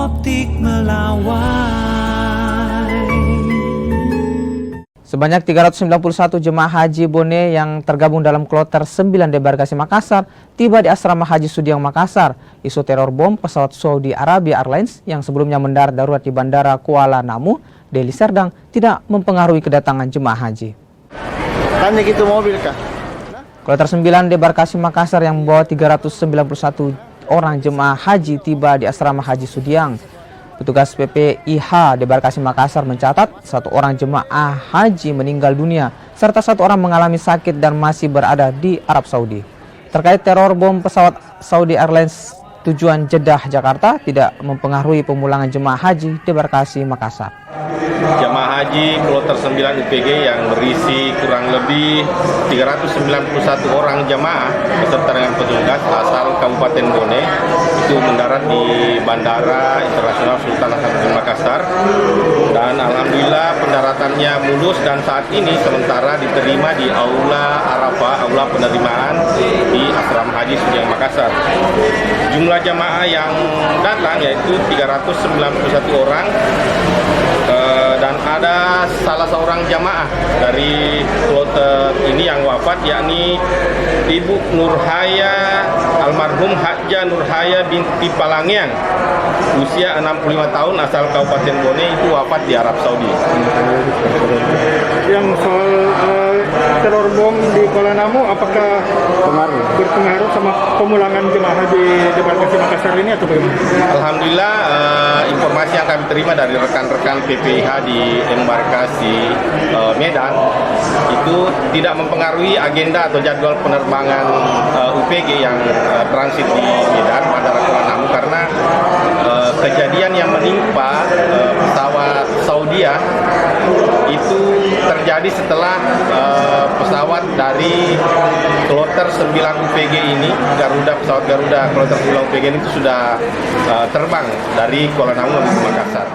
Optik Melawai. Sebanyak 391 jemaah haji Bone yang tergabung dalam kloter 9 debarkasi Makassar tiba di asrama haji Sudiang Makassar. Isu teror bom pesawat Saudi Arabia Airlines yang sebelumnya mendarat darurat di Bandara Kuala Namu, Deli Serdang tidak mempengaruhi kedatangan jemaah haji. Tanya gitu mobil kah? Kloter 9 debarkasi Makassar yang membawa 391 orang jemaah haji tiba di asrama haji Sudiang. Petugas PPIH debarkasi Makassar mencatat 1 orang jemaah haji meninggal dunia serta 1 orang mengalami sakit dan masih berada di Arab Saudi. Terkait teror bom pesawat Saudi Airlines tujuan Jeddah Jakarta tidak mempengaruhi pemulangan jemaah haji debarkasi Makassar. Jemaah haji kloter 9 UPG yang berisi kurang lebih 391 orang jemaah beserta dengan petugas asal Kabupaten Bone itu mendarat di Bandara Internasional Sultan Hasanuddin Makassar, dan alhamdulillah pendaratannya mulus dan saat ini sementara diterima di Aula Arafah, aula penerimaan di Asrama Haji Sudiang Makassar. Jumlah jemaah yang datang yaitu 391 orang, dan ada salah seorang jamaah dari kloter ini yang wafat, yakni Ibu Nurhaya, almarhum Hajjah Nurhaya binti Palangian, usia 65 tahun, asal Kabupaten Bone, itu wafat di Arab Saudi. Yang soal teror bom di Kuala Namu, apakah berpengaruh sama pemulangan jemaah haji debarkasi Makassar ini atau bagaimana? Alhamdulillah, informasi yang kami terima dari rekan-rekan PPIH di embarkasi Medan itu tidak mempengaruhi agenda atau jadwal penerbangan UPG yang transit di Medan, Bandara Kuala Namu, karena kejadian yang menimpa pesawat Saudia itu terjadi setelah pesawat dari kloter 9 UPG ini, pesawat Garuda kloter 9 UPG ini itu sudah terbang dari Kuala Namu menuju Makassar.